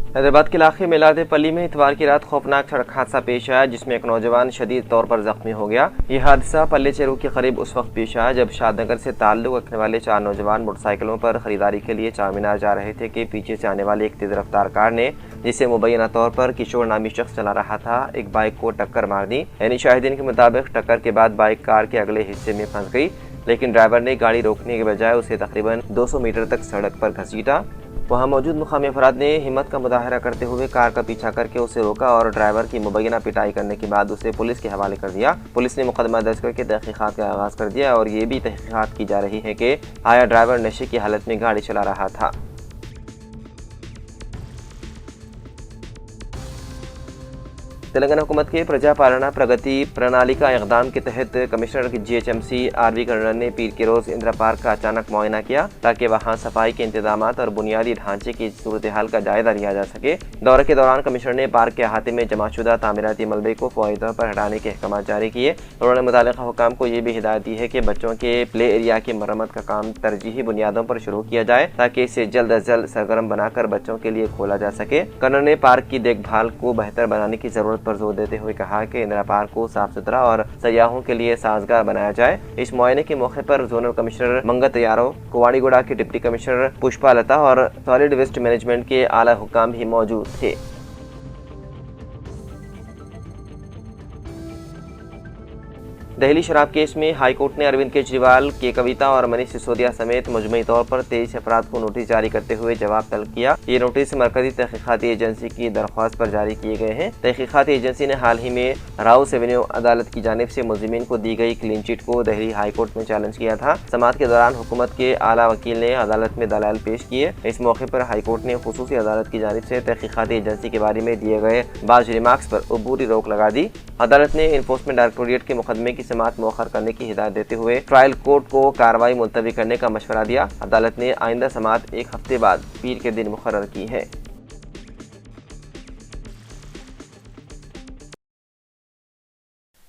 हैदराबाद के इलाके मेलादेपल्ली में इतवार की रात खौफनाक सड़क हादसा पेश आया, जिसमें एक नौजवान शदीद तौर पर जख्मी हो गया। यह हादसा पल्ले चेरू के करीब उस वक्त पेश आया जब शादनगर से ताल्लुक रखने वाले 4 नौजवान मोटरसाइकिलों पर खरीदारी के लिए चारमीनार जा रहे थे कि पीछे से आने वाली एक तेज रफ्तार कार ने, जिसे मुबैना तौर पर किशोर नामी शख्स चला रहा था, एक बाइक को टक्कर मार दी। यानी शाहिदीन के मुताबिक टक्कर के बाद बाइक कार के अगले हिस्से में फंस गई, लेकिन ड्राइवर ने गाड़ी रोकने के बजाय उसे तकरीबन 200 मीटर तक सड़क पर घसीटा। वहां मौजूद मुकामी अफराद ने हिम्मत का मुजाहरा करते हुए कार का पीछा करके उसे रोका और ड्राइवर की मुबैना पिटाई करने के बाद उसे पुलिस के हवाले कर दिया। पुलिस ने मुकदमा दर्ज करके तहकीकात का आगाज कर दिया और ये भी तहकीकात की जा रही है कि आया ड्राइवर नशे की हालत में गाड़ी चला रहा था। तेलंगाना हुकूमत के प्रजा पालना प्रगति प्रणाली का इकदाम के तहत कमिश्नर GHMC RV कर्नल ने पीर के रोज इंदिरा पार्क का अचानक मुआयना किया ताकि वहां सफाई के इंतजाम और बुनियादी ढांचे की सूरत हाल का जायजा लिया जा सके। दौरे के दौरान कमिश्नर ने पार्क के अहाते में जमाशुदा तामीराती मलबे को फौरी तौर पर हटाने के अहकाम जारी किए। उन्होंने मुताल्लिका हुकाम को ये भी हिदायत दी है कि बच्चों के प्ले एरिया की मरम्मत का काम तरजीही बुनियादों पर शुरू किया जाए ताकि इसे जल्द अज जल्द सरगर्म बनाकर बच्चों के लिए खोला जा सके। कर्नल ने पार्क की देखभाल को बेहतर बनाने की जरूरत पर जोर देते हुए कहा कि इंदिरा पार्क को साफ सुथरा और सयाहों के लिए साजगार बनाया जाए। इस मुआयने के मौके पर जोनल कमिश्नर मंगत यारो, कुवाड़ीगुड़ा की डिप्टी कमिश्नर पुष्पा लता और सॉलिड वेस्ट मैनेजमेंट के आला हुकाम भी मौजूद थे। दिल्ली शराब केस में हाईकोर्ट ने अरविंद केजरीवाल के कविता और मनीष सिसोदिया समेत मजमूई तौर पर 23 अफराद को नोटिस जारी करते हुए जवाब तलब किया। ये नोटिस मरकजी तहकीकाती एजेंसी की दरख्वास्त पर जारी किए गए हैं। तहकीकाती एजेंसी ने हाल ही में राउस एवेन्यू अदालत की जानिब से मुलजिमीन को दी गई क्लीन चिट को दिल्ली हाईकोर्ट में चैलेंज किया था। समाअत के दौरान हुकूमत के आला वकील ने अदालत में दलाल पेश किए। इस मौके पर हाईकोर्ट ने खुसूसी अदालत की जानिब से तहकीकाती एजेंसी के बारे में दिए गए बाज़ रिमार्क्स पर अबूरी रोक लगा दी। अदालत ने इन्फोर्समेंट डायरेक्टोरेट के मुकदमे की समाअत मौखर करने की हिदायत देते हुए ट्रायल कोर्ट को कार्रवाई मुलतवी करने का मशवरा दिया। अदालत ने आइंदा समाअत 1 हफ्ते बाद पीर के दिन मुकर्रर की है।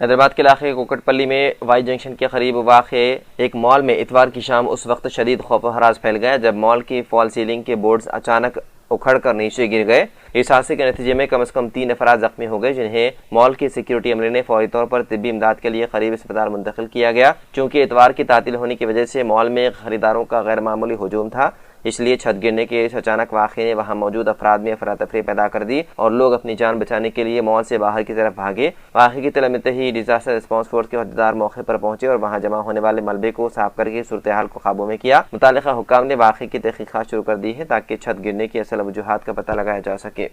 हैदराबाद के इलाके कोकटपल्ली में वाई जंक्शन के करीब वाक़े एक मॉल में इतवार की शाम उस वक्त शदीद खौफ व हरास फैल गया जब मॉल की फॉल सीलिंग के बोर्ड्स अचानक उखड़ कर नीचे गिर गए। इस हादसे के नतीजे में कम से कम 3 अफराद जख्मी हो गए, जिन्हें मॉल की सिक्योरिटी अमले ने फौरी तौर पर तिब्बी इमदाद के लिए करीब अस्पताल मुंतकिल किया गया। चूंकि इतवार की तातील होने की वजह से मॉल में खरीदारों का गैर मामूली हुजूम था, इसलिए छत गिरने के इस अचानक वाक़े ने वहां मौजूद अफराद में अफरा तफरी पैदा कर दी और लोग अपनी जान बचाने के लिए मॉल से बाहर की तरफ भागे। वाक़े की तलब मिलते ही डिजास्टर रिस्पांस फोर्स के अहदेदार मौके पर पहुंचे और वहां जमा होने वाले मलबे को साफ करके सूरत हाल को काबू में किया। मुताल्लिका हुक्काम ने वाक़े की तहकीकात शुरू कर दी है ताकि छत गिरने की असल वजूहात का पता लगाया जा सके।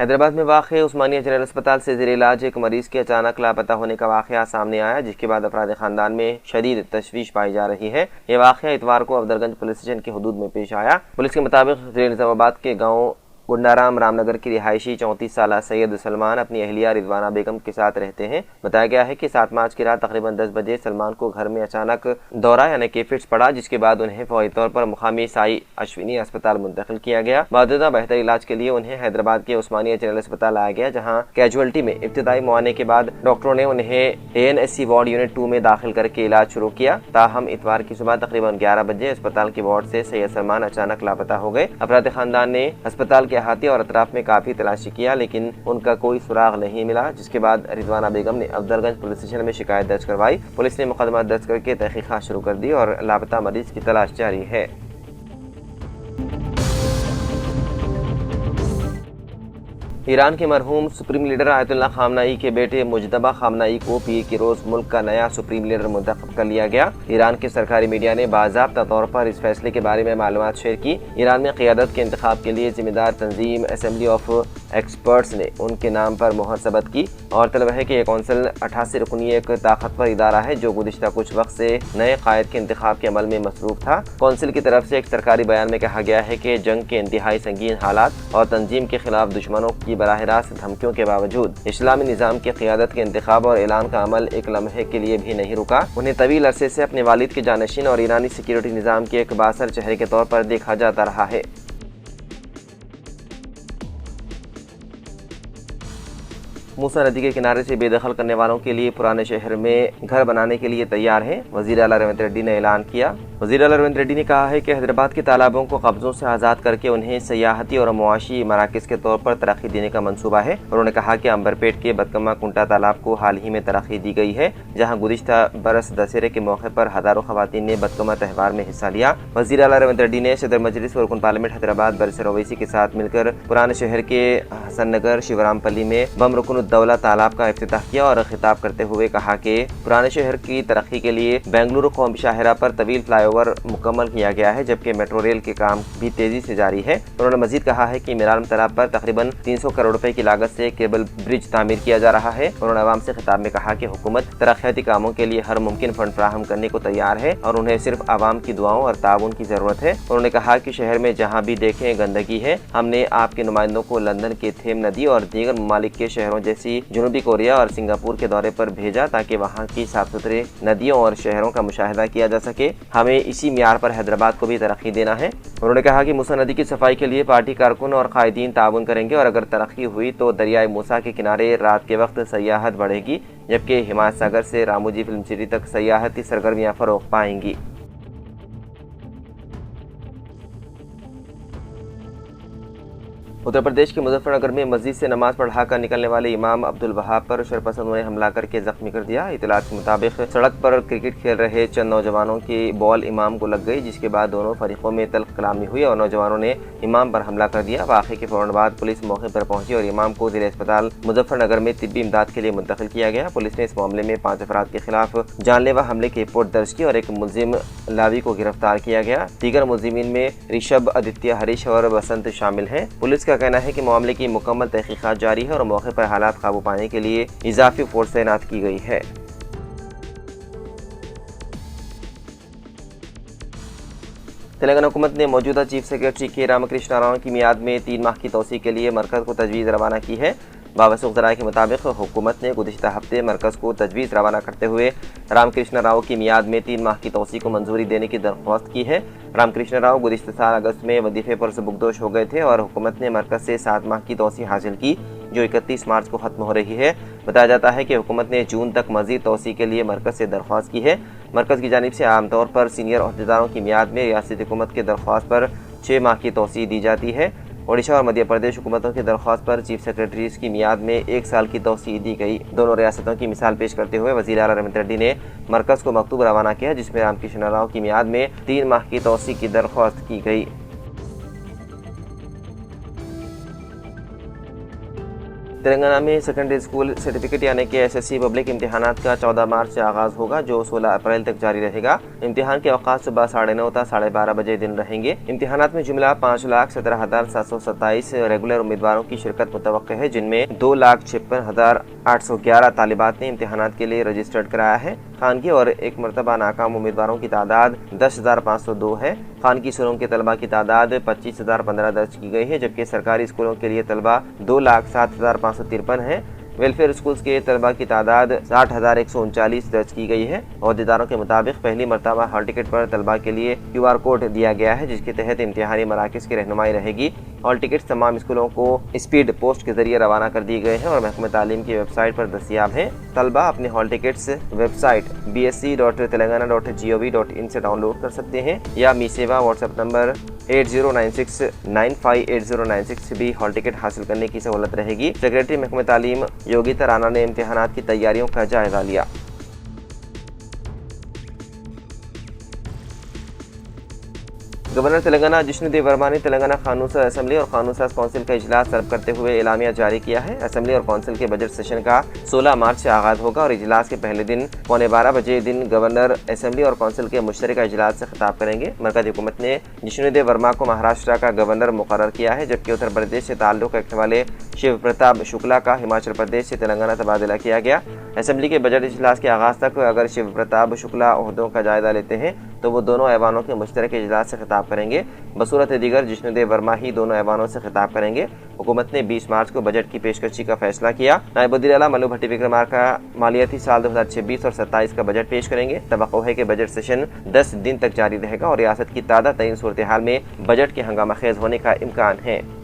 हैदराबाद में वाक़े उस्मानिया जनरल अस्पताल से ज़ेर इलाज एक मरीज के अचानक लापता होने का वाक़या सामने आया, जिसके बाद अफराद ख़ानदान में शदीद तशवीश पाई जा रही है। यह वाक़या इतवार को अफदलगंज पुलिस स्टेशन के हदूद में पेश आया। पुलिस के मुताबिक ज़ेर निज़ामाबाद के गाँव गुंडाराम रामनगर की रिहायशी 34 साला सैयद सलमान अपनी अहलिया रिजवाना बेगम के साथ रहते हैं। बताया गया है कि 7 मार्च की रात तकरीबन 10 बजे सलमान को घर में अचानक दौरा यानी कि फिट्स पड़ा, जिसके बाद उन्हें फौरी तौर पर मुकामी साई अश्विनी अस्पताल मुंतकिल किया गया। बाददा बेहतर इलाज के लिए उन्हें हैदराबाद के उस्मानिया जनरल अस्पताल लाया गया, जहाँ कैजुअल्टी में इब्तिदाई मुआयने के बाद डॉक्टरों ने उन्हें ANSC वार्ड यूनिट 2 में दाखिल करके इलाज शुरू किया। ताहम इतवार की सुबह तकरीबन 11 बजे अस्पताल के वार्ड से सैयद सलमान अचानक लापता हो गए। अफराद खानदान ने अस्पताल के अहाते और अतराफ में काफी तलाशी किया, लेकिन उनका कोई सुराग नहीं मिला, जिसके बाद रिजवाना बेगम ने अफदलगंज पुलिस स्टेशन में शिकायत दर्ज करवाई। पुलिस ने मुकदमा दर्ज करके तहकीकात शुरू कर दी और लापता मरीज की तलाश जारी है। ईरान के मरहूम सुप्रीम लीडर आयतुल्लाह खामनाई के बेटे मुजतबा खामनाई को पीर के रोज मुल्क का नया सुप्रीम लीडर मुंतखब कर लिया गया। ईरान के सरकारी मीडिया ने बाज़ाब्ता तौर पर इस फैसले के बारे में मालूमात शेयर की। ईरान में क़ियादत के इंतखाब के लिए जिम्मेदार तंजीम असेंबली ऑफ एक्सपर्ट्स ने उनके नाम पर मोहर सबत की और तलब है कि यह कौंसिल 88 रुकनी एक ताकतवर इदारा है जो गुज़िश्ता कुछ वक्त से नए कायद के इंतखाब के अमल में मसरूफ था। कौंसिल की तरफ से एक सरकारी बयान में कहा गया है कि जंग के इंतहाई संगीन हालात और तंजीम के खिलाफ दुश्मनों की बराह रास्त धमकियों के बावजूद इस्लामी निज़ाम की क़ियादत के इंतखाब और ऐलान का अमल एक लम्हे के लिए भी नहीं रुका। उन्हें तवील अरसे से अपने वालिद के जानशीन और ईरानी सिक्योरिटी निज़ाम के एक बासर चेहरे के तौर पर देखा जाता रहा है। मूसा नदी के किनारे से बेदखल करने वालों के लिए पुराने शहर में घर बनाने के लिए तैयार हैं, वज़ीर आला रेवंत रेड्डी ने ऐलान किया। वज़ीर आला रेवंत रेड्डी ने कहा है कि हैदराबाद के तालाबों को कब्जों से आज़ाद करके उन्हें सयाहती और मुआशी मराकज़ के तौर पर तरक्की देने का मंसूबा है। उन्होंने कहा कि अंबरपेट के बदकमा कुंटा तालाब को हाल ही में तरक्की दी गई है, जहाँ गुज़िश्ता बरस दशहरे के मौके पर हज़ारों ख़वातीन ने बदकमा त्यौहार में हिस्सा लिया। वज़ीर आला रेवंत रेड्डी ने सदर मजलिस और रुकन पार्लियामेंट हैदराबाद बरसर ओवैसी के साथ मिलकर पुराने शहर के हसन नगर शिवरामपल्ली में बम रुकनुद्दौला तालाब का इफ्तिताह किया और खिताब करते हुए कहा कि पुराने शहर की तरक्की के लिए बेंगलुरु कौमी शाहरा पर तवील फ्लाईओवर मुकम्मल किया गया है, जबकि मेट्रो रेल के काम भी तेजी से जारी है। उन्होंने मजीद कहा है कि मिरालम तालाब पर तकरीबन 300 करोड़ रुपए की लागत से केबल ब्रिज तामीर किया जा रहा है। उन्होंने अवाम से खिताब में कहा कि हुकूमत तरक्याती कामों के लिए हर मुमकिन फंड फराहम करने को तैयार है और उन्हें सिर्फ आवाम की दुआओं और ताउन की जरूरत है। उन्होंने कहा कि शहर में जहाँ भी देखें गंदगी है। हमने आपके नुमाइंदों को लंदन के थेम नदी और दीगर ममालिक के शहरों जैसी जनूबी कोरिया और सिंगापुर के दौरे पर भेजा ताकि वहाँ की साफ सुथरे नदियों और शहरों का मुशाहिदा किया जा सके। हमें इसी म्यार पर हैदराबाद को भी तरक्की देना है। उन्होंने कहा कि मूसा नदी की सफाई के लिए पार्टी कारकुन और कायदीन ताउन करेंगे और अगर तरक्की हुई तो दरियाए मूसा के किनारे रात के वक्त सयाहत बढ़ेगी, जबकि हिमायत सागर से रामोजी फिल्म सिटी तक सयाहती सरगर्मियाँ फरोग पाएंगी। उत्तर प्रदेश के मुजफ्फरनगर में मस्जिद से नमाज पढ़ाकर निकलने वाले इमाम अब्दुल वहाब पर शरपसंदों ने हमला करके जख्मी कर दिया। इतलात के मुताबिक सड़क पर क्रिकेट खेल रहे चंद नौजवानों की बॉल इमाम को लग गई, जिसके बाद दोनों फरीकों में तल्ख कलामी हुई और नौजवानों ने इमाम पर हमला कर दिया। वाक़े के फौरन बाद पुलिस मौके पर पहुंची और इमाम को ज़िला अस्पताल मुजफ्फरनगर में तिब्बी इमदाद के लिए मुंतकिल किया गया। पुलिस ने इस मामले में 5 अफराद के खिलाफ जानलेवा हमले की रिपोर्ट दर्ज की और एक मुलजिम लावी को गिरफ्तार किया गया। दीगर मुलजिमीन में ऋषभ, आदित्य, हरीश और बसंत शामिल हैं। पुलिस का कहना है कि मामले की मुकम्मल तहकीकात जारी है और मौके पर हालात काबू पाने के लिए इजाफी फोर्स तैनात की गई है। तेलंगाना हुकूमत ने मौजूदा चीफ सेक्रेटरी के रामकृष्ण राव की मियाद में 3 माह की तौसी के लिए मरकज़ को तजवीज़ रवाना की है। बावसूख ज़राए के मुताबिक हुकूमत ने गुज़िश्ता हफ्ते मरकज़ को तजवीज़ रवाना करते हुए रामकृष्ण राव की मियाद में 3 माह की तौसी को मंजूरी देने की दरख्वास्त की है। रामकृष्ण राव गुज़िश्ता साल अगस्त में वजीफे पर सबुकदोश हो गए थे और हुकूमत ने मरकज़ से 7 माह की तौसी हासिल की, जो 31 मार्च को ख़त्म हो रही है। बताया जाता है कि हुकूमत ने जून तक मज़ीद तौसी के लिए मरकज़ से दरख्वास्त की है। मरकज़ की जानिब से आमतौर पर सीनियर अहदेदारों की मियाद में रियासती हुकूमत की दरख्वास्त पर 6 माह की तौसी दी जाती है। ओडिशा और मध्य प्रदेश हुकूमतों की दरख्वास्त पर चीफ सेक्रेटरीज की मियाद में 1 साल की तौसी दी गई। दोनों रियासतों की मिसाल पेश करते हुए वज़ीर आला रेवंत रेड्डी ने मरकज़ को मकतूब रवाना किया, जिसमें रामकृष्ण राव की मियाद में 3 माह की तौसी की दरख्वास्त की गई। तेलंगाना में सेकेंडरी स्कूल सर्टिफिकेट यानी कि SSC पब्लिक इम्तिहानात का 14 मार्च से आगाज़ होगा, जो 16 अप्रैल तक जारी रहेगा। इम्तिहान के अवकाश सुबह 9:30 तक 12:30 बजे दिन रहेंगे। इम्तिहानात में जुमला 5,17,727 रेगुलर उम्मीदवारों की शिरकत मुतवक्के है, जिनमें 2,56,811 तालिबात ने इम्तिहानात के लिए रजिस्टर्ड कराया है। खानगी और एक मरतबा नाकाम उम्मीदवारों की तादाद 10,502 है। खानगी स्कूलों के तलबा की तादाद 25,015 दर्ज की गई है, जबकि सरकारी स्कूलों के लिए तलबा 2,07,553 है। वेलफेयर स्कूल्स के तलबा की तादाद 60,139 दर्ज की गई है। अहदेदारों के मुताबिक पहली मरतबा हॉल टिकट पर तलबा के लिए QR कोड दिया गया है, जिसके तहत इम्तिहानी मराकज़ की रहनुमाई रहेगी। हॉल टिकट तमाम स्कूलों को स्पीड पोस्ट के जरिए रवाना कर दिए गए हैं और महकमा तालीम की वेबसाइट पर दस्तियाब हैं। तलबा अपने हॉल टिकट्स वेबसाइट bsc.telangana.gov.in से डाउनलोड कर सकते हैं या मी सेवा व्हाट्सएप नंबर 8096958096 से भी हॉल टिकट हासिल करने की सहूलत रहेगी। सेक्रेटरी महकमा तालीम योगिता राणा ने इम्तिहानात की तैयारियों का जायजा लिया। गवर्नर तेलंगाना जिष्णुदेव वर्मा ने तेलंगाना कानून साज असेंबली और कानून साज काउंसिल का इजलास तलब करते हुए एलामिया जारी किया है। असेंबली और काउंसिल के बजट सेशन का 16 मार्च से आगाज होगा और इजलास के पहले दिन 12:15 बजे दिन गवर्नर असेंबली और काउंसिल के मुश्तरका इजलास से खिताब करेंगे। मरकज़ी हुकूमत ने जिष्णुदेव वर्मा को महाराष्ट्र का गवर्नर मुकर्रर किया है, जबकि उत्तर प्रदेश से ताल्लुक़ रखने वाले शिव प्रताप शुक्ला का हिमाचल प्रदेश से तेलंगाना तबादला किया गया। असेंबली के बजट इजलास के आगाज़ तक अगर शिव प्रताप शुक्ला ओहदों का जायजा लेते हैं तो वो दोनों ऐवानों के मुश्तरक इजलास से खिताब करेंगे। बसूरत दीगर जिष्णुदेव वर्मा ही दोनों ऐवानों से खिताब करेंगे। हुकूमत ने 20 मार्च को बजट की पेशकशी का फैसला किया। नायब वज़ीर आला मल्लू भट्टी विक्रमार्का मालियाती साल 2026 और 27 का बजट पेश करेंगे। तवक्को है कि बजट सेशन 10 दिन तक जारी रहेगा और रियासत की ताज़ा तरीन सूरत हाल में बजट के हंगामा खेज होने का इम्कान है।